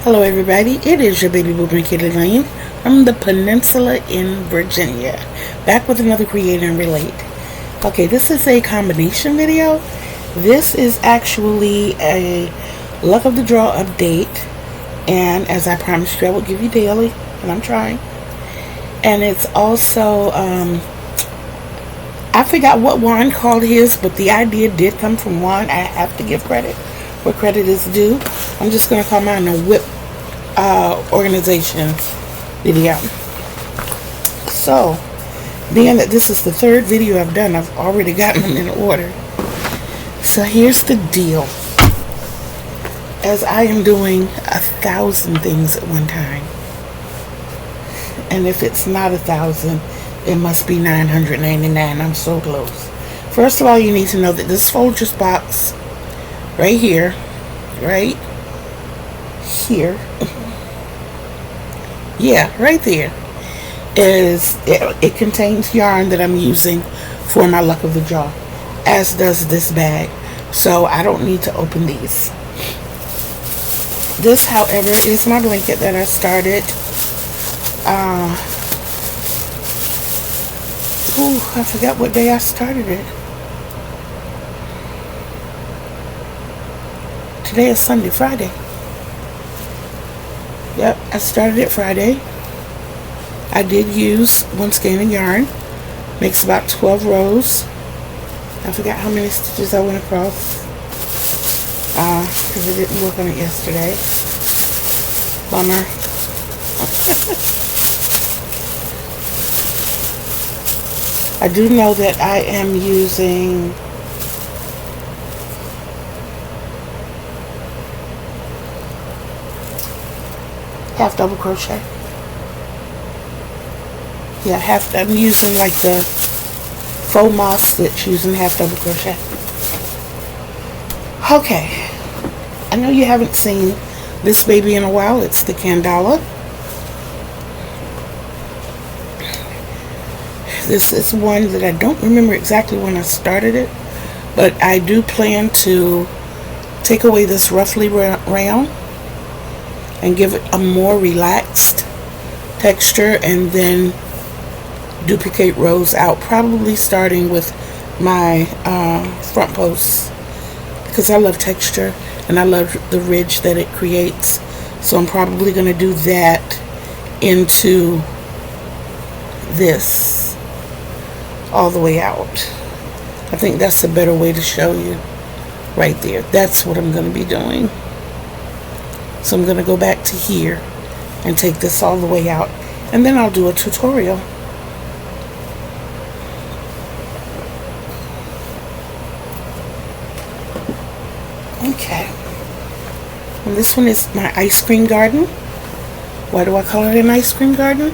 Hello everybody, it is your baby boo Kitty Lane from the Peninsula in Virginia, back with another Create and Relate. Okay, this is a combination video. This is actually a luck of the draw update, and as I promised you I will give you daily, and I'm trying. And it's also I forgot what Juan called his, but the idea did come from Juan. I have to give credit where credit is due. I'm just going to call mine a WIP organization video. So, being that this is the third video I've done, I've already gotten them in order. So here's the deal. As I am doing 1,000 things at one time, and if it's not 1,000, it must be 999. I'm so close. First of all, you need to know that this Folgers box right here, right here, yeah, right there, it contains yarn that I'm using for my luck of the draw, as does this bag. So I don't need to open these. This, however, is my blanket that I started. I forgot what day I started it. Today is Sunday, Friday. Yep, I started it Friday. I did use one skein of yarn. Makes about 12 rows. I forgot how many stitches I went across. Because I didn't work on it yesterday. Bummer. I do know that I am using half double crochet. Yeah, I'm using like the faux moss stitch using half double crochet. Okay, I know you haven't seen this baby in a while. It's the Candala. This is one that I don't remember exactly when I started it, but I do plan to take away this roughly round and give it a more relaxed texture, and then duplicate rows out, probably starting with my front posts, because I love texture and I love the ridge that it creates. So I'm probably going to do that into this all the way out. I think that's a better way to show you right there. That's what I'm going to be doing. So I'm going to go back to here and take this all the way out, and then I'll do a tutorial. Okay. And this one is my ice cream garden. Why do I call it an ice cream garden?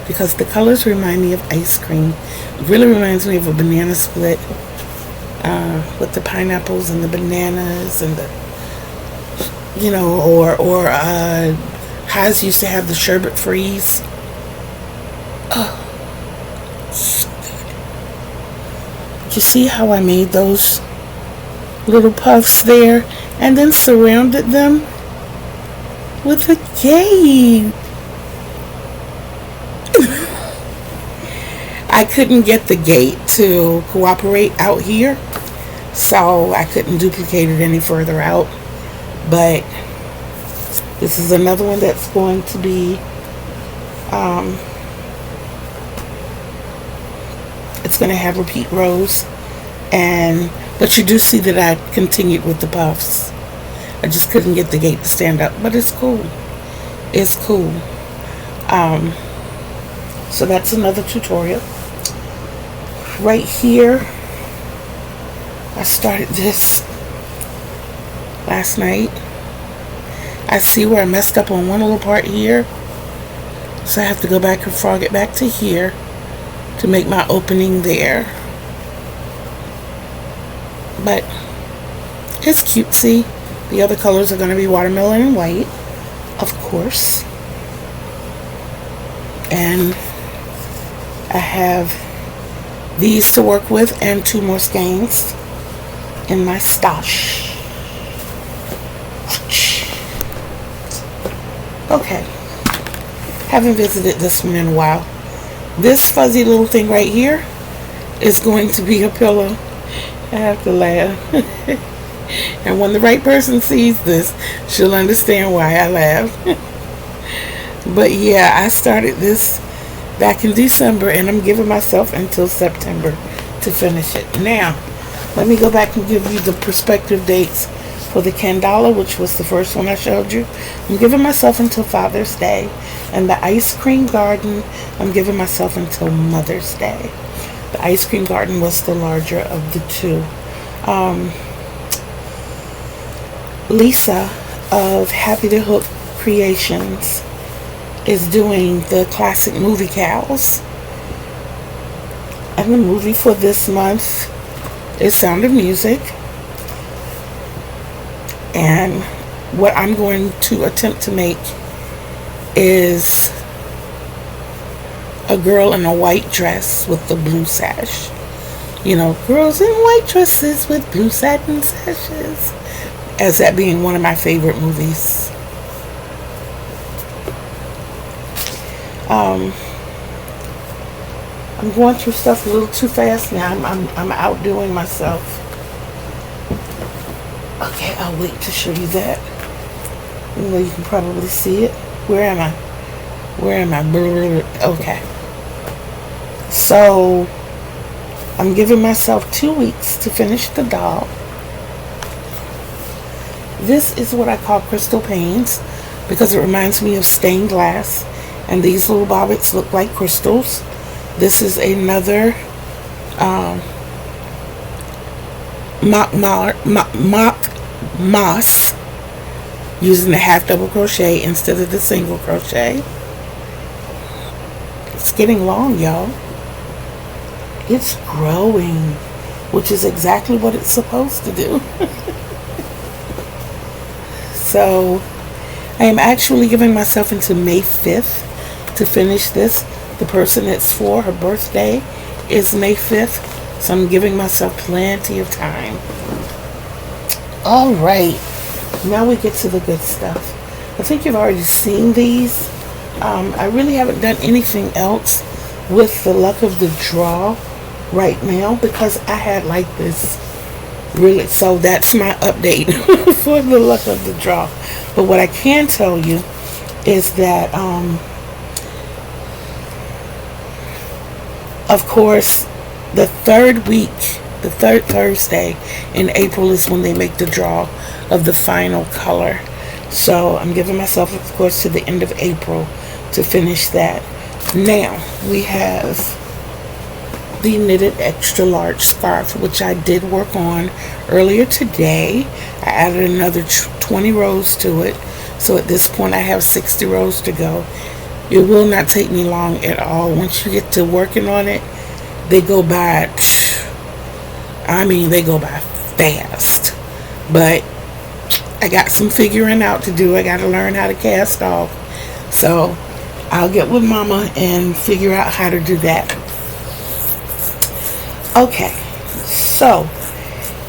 Because the colors remind me of ice cream. It really reminds me of a banana split with the pineapples and the bananas and the, you know, or Haas used to have the sherbet freeze. Oh, so good. You see how I made those little puffs there and then surrounded them with a gate. I couldn't get the gate to cooperate out here, so I couldn't duplicate it any further out. But this is another one that's going to be it's going to have repeat rows, but you do see that I continued with the puffs. I just couldn't get the gate to stand up, but it's cool. It's cool. So that's another tutorial. Right here, I started this last night. I see where I messed up on one little part here, so I have to go back and frog it back to here to make my opening there. But it's cutesy. The other colors are going to be watermelon and white, of course. And I have these to work with and 2 more skeins in my stash. Okay, haven't visited this one in a while. This fuzzy little thing right here is going to be a pillow. I have to laugh. And when the right person sees this, she'll understand why I laugh. But yeah, I started this back in December, and I'm giving myself until September to finish it. Now, let me go back and give you the prospective dates for the Candala, which was the first one I showed you. I'm giving myself until Father's Day. And the Ice Cream Garden, I'm giving myself until Mother's Day. The Ice Cream Garden was the larger of the two. Lisa of Happy to Hook Creations is doing the classic movie cows. And the movie for this month is Sound of Music. And what I'm going to attempt to make is a girl in a white dress with the blue sash. You know, girls in white dresses with blue satin sashes. As that being one of my favorite movies. I'm going through stuff a little too fast now. I'm outdoing myself. Okay, I'll wait to show you that. Even though you can probably see it. Where am I? Okay. So, I'm giving myself 2 weeks to finish the doll. This is what I call crystal panes because it reminds me of stained glass. And these little bobbits look like crystals. This is another mock moss using the half double crochet instead of the single crochet. It's getting long, y'all. It's growing, which is exactly what it's supposed to do. So I am actually giving myself until May 5th to finish this. The person it's for, her birthday is May 5th, so I'm giving myself plenty of time. All right, now we get to the good stuff. I think you've already seen these. I really haven't done anything else with the luck of the draw right now because I had like this really, so that's my update for the luck of the draw. But what I can tell you is that of course the third Thursday in April is when they make the draw of the final color. So I'm giving myself, of course, to the end of April to finish that. Now we have the knitted extra large scarf, which I did work on earlier today. I added another 20 rows to it, so at this point I have 60 rows to go. It will not take me long at all. Once you get to working on it, they go by, they go by fast. But I got some figuring out to do. I got to learn how to cast off, so I'll get with Mama and figure out how to do that. Okay, so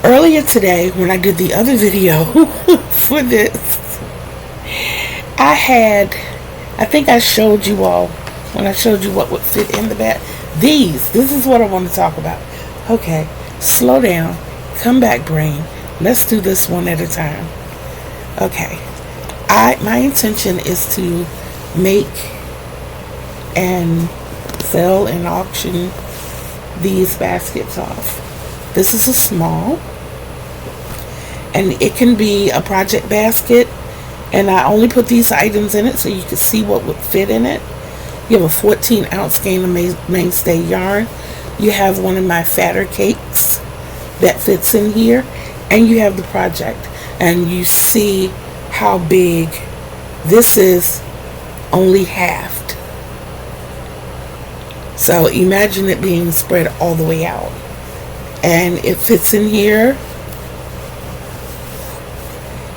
earlier today when I did the other video for this, I think I showed you all when I showed you what would fit in the back. This is what I want to talk about. Okay, slow down, come back, brain. Let's do this one at a time. Okay, my intention is to make and sell and auction these baskets off. This is a small, and it can be a project basket, and I only put these items in it so you can see what would fit in it. You have a 14 ounce skein of mainstay yarn. You have one of my fatter cakes that fits in here, and you have the project, and you see how big this is, only halved. So imagine it being spread all the way out, and it fits in here,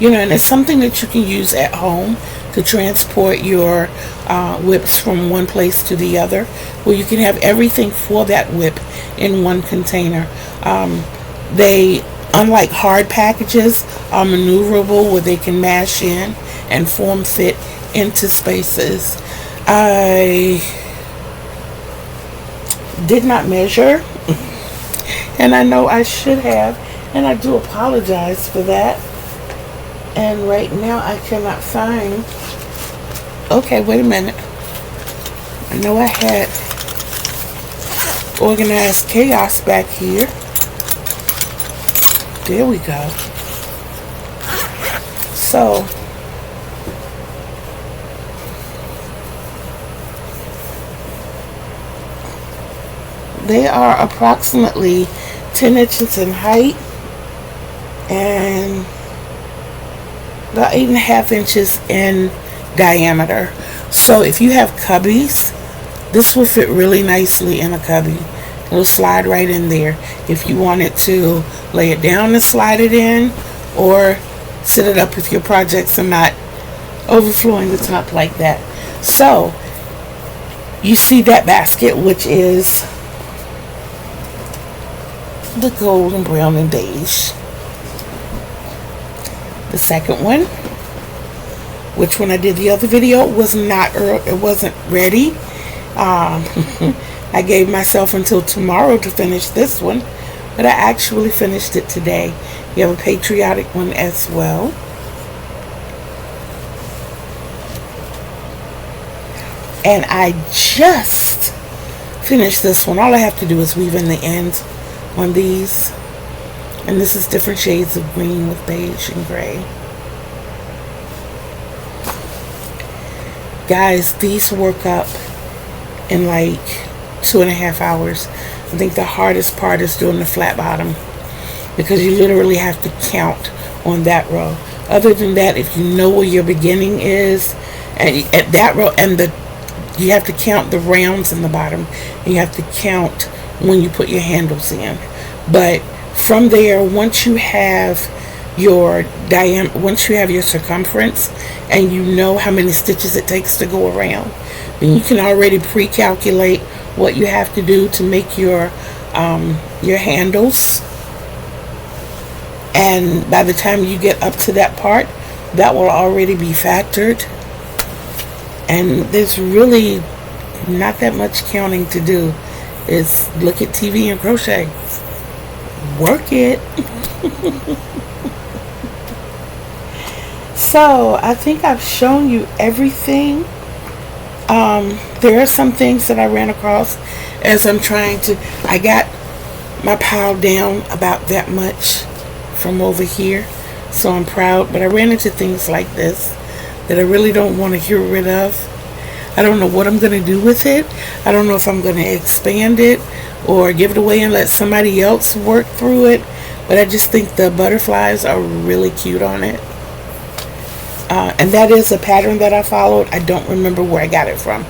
and it's something that you can use at home to transport your WIPs from one place to the other, where you can have everything for that WIP in one container. They, unlike hard packages, are maneuverable where they can mash in and form fit into spaces. I did not measure, and I know I should have, and I do apologize for that. And right now I cannot find. Okay, wait a minute. I know I had organized chaos back here. There we go. So they are approximately 10 inches in height and about 8.5 inches in diameter. So if you have cubbies, this will fit really nicely in a cubby. It'll slide right in there. If you wanted to lay it down and slide it in, or set it up if your projects are not overflowing the top like that. So you see that basket, which is the gold and brown and beige. The second one, which when I did the other video was not, it wasn't ready. I gave myself until tomorrow to finish this one, but I actually finished it today. You have a patriotic one as well. And I just finished this one. All I have to do is weave in the ends on these. And this is different shades of green with beige and gray. Guys, these work up in like 2.5 hours. I think the hardest part is doing the flat bottom, because you literally have to count on that row. Other than that, if you know where your beginning is, and at that row, and you have to count the rounds in the bottom, and you have to count when you put your handles in. But from there, once you have your once you have your circumference and you know how many stitches it takes to go around, then you can already pre-calculate what you have to do to make your handles. And by the time you get up to that part, that will already be factored. And there's really not that much counting to do. It's look at TV and crochet. Work it. So I think I've shown you everything. There are some things that I ran across as I'm trying to, I got my pile down about that much from over here, so I'm proud. But I ran into things like this that I really don't want to get rid of. I don't know what I'm going to do with it. I don't know if I'm going to expand it or give it away and let somebody else work through it. But I just think the butterflies are really cute on it. And that is a pattern that I followed. I don't remember where I got it from.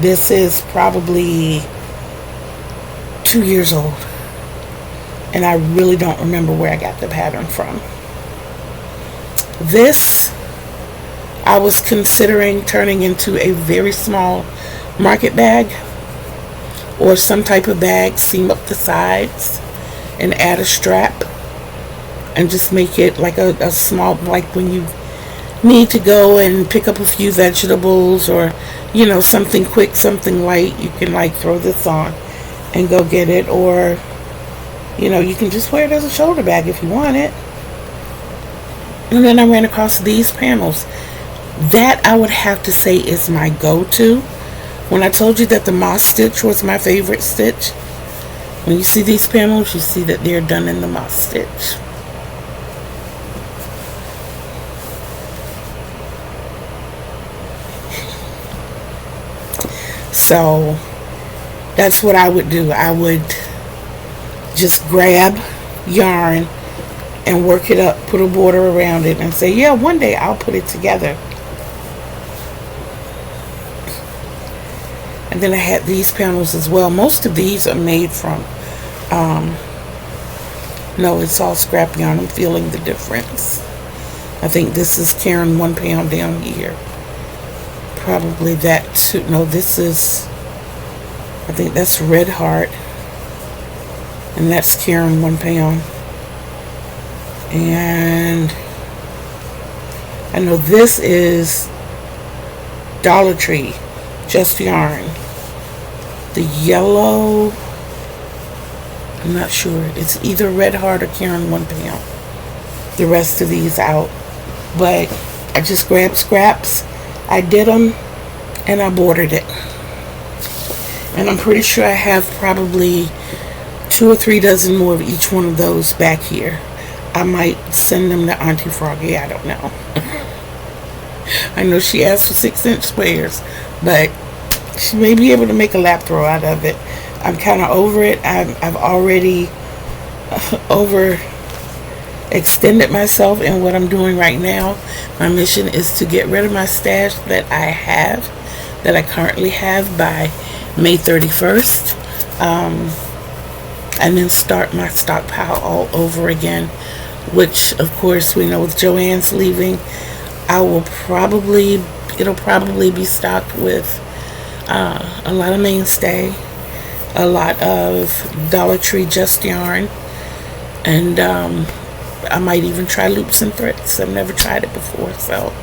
This is probably 2 years old. And I really don't remember where I got the pattern from. This, I was considering turning into a very small market bag, or some type of bag, seam up the sides and add a strap and just make it like a small, like when you need to go and pick up a few vegetables, or you know, something quick, something light, you can like throw this on and go get it. Or you know, you can just wear it as a shoulder bag if you want it. And then I ran across these panels. That I would have to say is my go-to. When I told you that the moss stitch was my favorite stitch, when you see these panels, you see that they're done in the moss stitch. So that's what I would do. I would just grab yarn and work it up, put a border around it, and say, yeah, one day I'll put it together. And then I had these panels as well. Most of these are made from, no, it's all scrap yarn. I'm feeling the difference. I think this is Karen 1 pound down here. Probably that too. No, this is, I think that's Red Heart. And that's Karen 1 pound. And I know this is Dollar Tree, just yarn. The yellow, I'm not sure. It's either Red Heart or Karen 1 pound. The rest of these out. But I just grabbed scraps. I did them and I bordered it. And I'm pretty sure I have probably 2 or 3 dozen more of each one of those back here. I might send them to Auntie Froggy. I don't know. I know she asked for 6-inch squares, but she may be able to make a lap throw out of it. I'm kind of over it. I've already extended myself in what I'm doing right now. My mission is to get rid of my stash that I currently have by May 31st. And then start my stockpile all over again, which of course we know with Joanne's leaving, it'll probably be stocked with a lot of mainstay, a lot of Dollar Tree just yarn, and I might even try loops and threads. I've never tried it before, so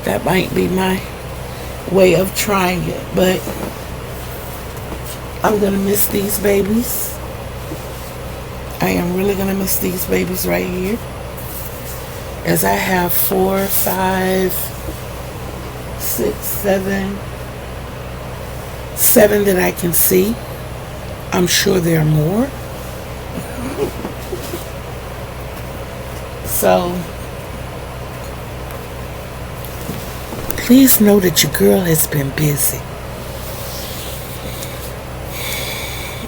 that might be my way of trying it. But I'm gonna miss these babies. I am really gonna miss these babies right here, as I have 4, 5, 6, 7 that I can see. I'm sure there are more. So please know that your girl has been busy.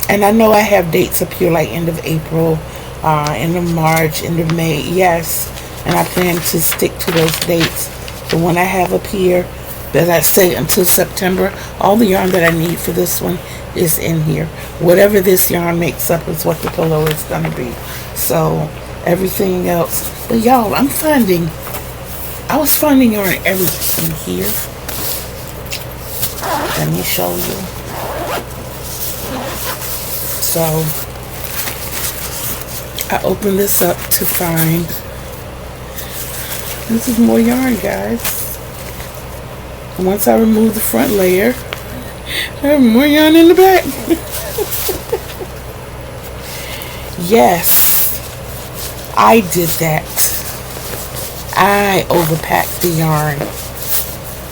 And I know I have dates up here like end of April, end of March, end of May. Yes, and I plan to stick to those dates. The one I have up here, as I say, until September, all the yarn that I need for this one is in here. Whatever this yarn makes up is what the pillow is going to be. So everything else. But y'all, I was finding yarn everything here. Let me show you. So I opened this up to find, this is more yarn, guys. Once I remove the front layer, I have more yarn in the back. Yes, I did that. I overpacked the yarn.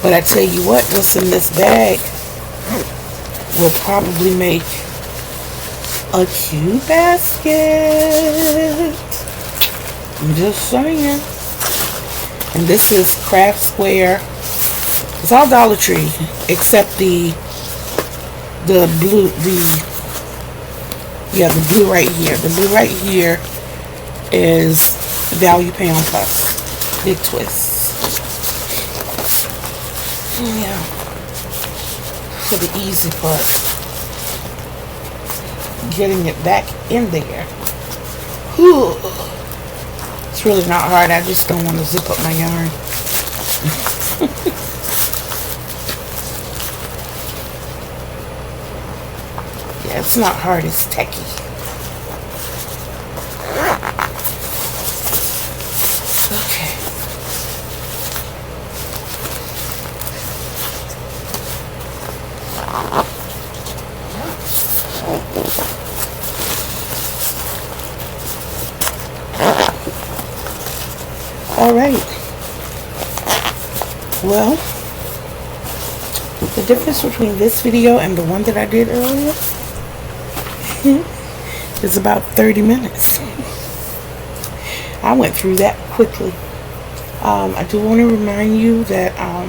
But I tell you what, what's in this bag will probably make a cute basket. I'm just saying. And this is Craft Square. It's all Dollar Tree except the blue, the blue right here. The blue right here is Value Pound Plus. Big twist. Yeah. For the easy part. Getting it back in there. Whew. It's really not hard. I just don't want to zip up my yarn. Yeah, it's not hard. It's techie. Okay. All right. Well, the difference between this video and the one that I did earlier is about 30 minutes. I went through that quickly. I do want to remind you that, I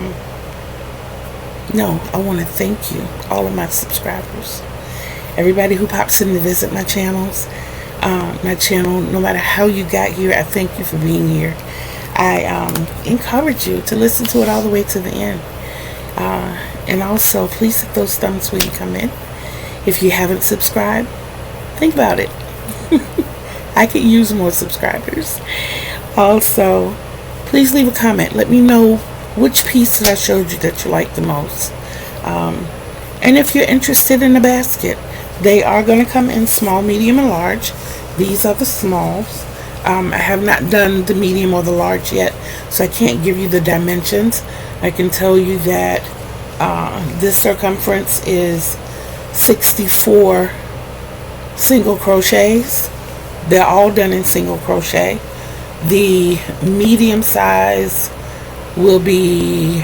want to thank you, all of my subscribers. Everybody who pops in to visit my channels, no matter how you got here, I thank you for being here. I encourage you to listen to it all the way to the end. And also, please hit those thumbs when you come in. If you haven't subscribed, think about it. I could use more subscribers. Also, please leave a comment. Let me know which piece that I showed you that you like the most. And if you're interested in a basket, they are going to come in small, medium, and large. These are the smalls. I have not done the medium or the large yet, so I can't give you the dimensions. I can tell you that This circumference is 64 single crochets. They're all done in single crochet. The medium size will be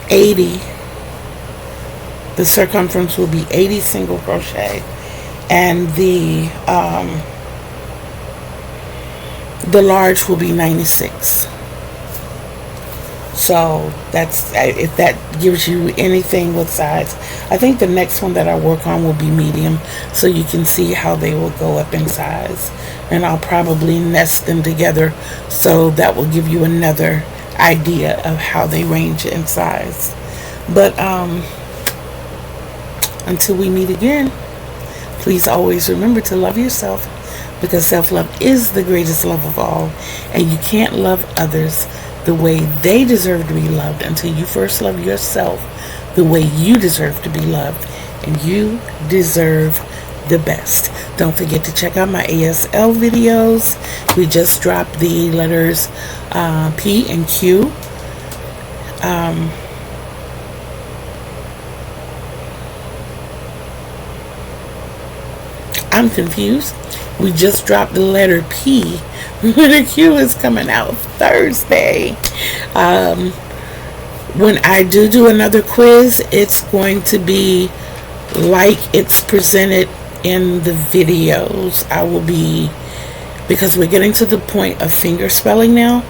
80. The circumference will be 80 single crochet, and the large will be 96. So that's, if that gives you anything with size. I think the next one that I work on will be medium, so you can see how they will go up in size. And I'll probably nest them together, so that will give you another idea of how they range in size. But until we meet again, please always remember to love yourself, because self-love is the greatest love of all, and you can't love others the way they deserve to be loved until you first love yourself the way you deserve to be loved, and you deserve the best. Don't forget to check out my ASL videos. We just dropped the letters P and Q. I'm confused. We just dropped the letter P. Letter Q is coming out Thursday. When I do another quiz, it's going to be like it's presented in the videos. I will be, because we're getting to the point of finger spelling now,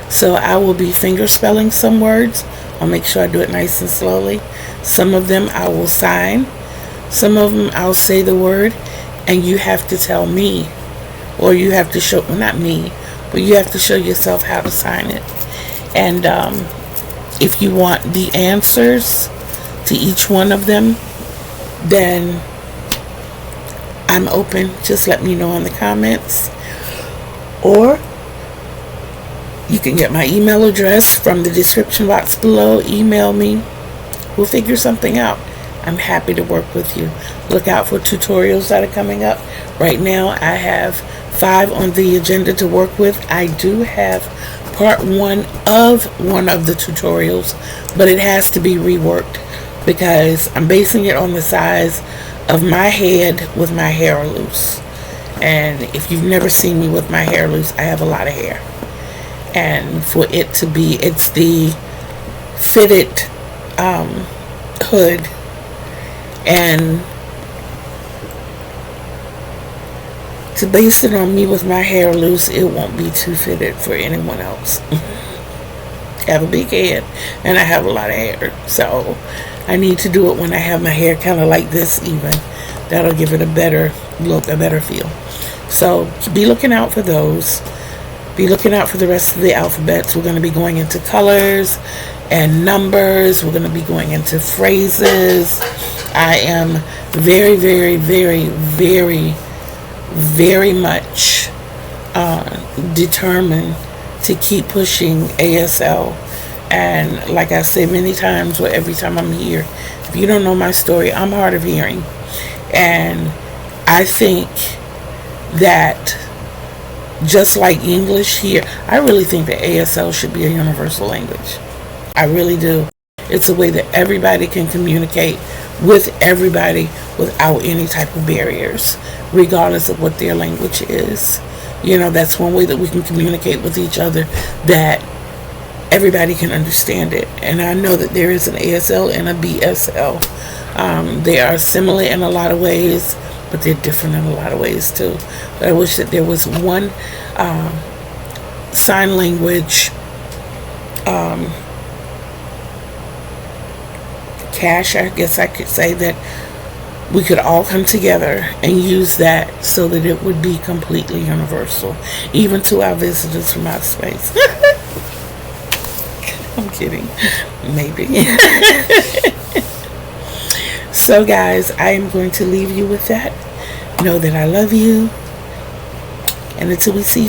so I will be finger spelling some words. I'll make sure I do it nice and slowly. Some of them I will sign. Some of them I'll say the word, and you have to tell me, or you have to show, well, not me, but you have to show yourself how to sign it. And if you want the answers to each one of them, then I'm open. Just let me know in the comments, or you can get my email address from the description box below. Email me. We'll figure something out. I'm happy to work with you. Look out for tutorials that are coming up. Right now I have 5 on the agenda to work with. I do have part 1 of one of the tutorials, but it has to be reworked because I'm basing it on the size of my head with my hair loose. And if you've never seen me with my hair loose, I have a lot of hair. And for it to be, it's the fitted hood, and to base it on me with my hair loose, it won't be too fitted for anyone else. I have a big head and I have a lot of hair, so I need to do it when I have my hair kind of like this even. That'll give it a better look, a better feel. So be looking out for those. Be looking out for the rest of the alphabets. We're going to be going into colors and numbers. We're going to be going into phrases. I am very, very, very, very, very much determined to keep pushing ASL. And like I say many times, or every time I'm here, if you don't know my story, I'm hard of hearing. And I think that just like English here, I really think that ASL should be a universal language. I really do. It's a way that everybody can communicate with everybody without any type of barriers, regardless of what their language is. You know, that's one way that we can communicate with each other, that everybody can understand it. And I know that there is an ASL and a BSL. They are similar in a lot of ways, but they're different in a lot of ways too. But I wish that there was one sign language cache, I guess I could say, that we could all come together and use that so that it would be completely universal, even to our visitors from outer space. I'm kidding. Maybe. So guys, I am going to leave you with that. Know that I love you. And until we see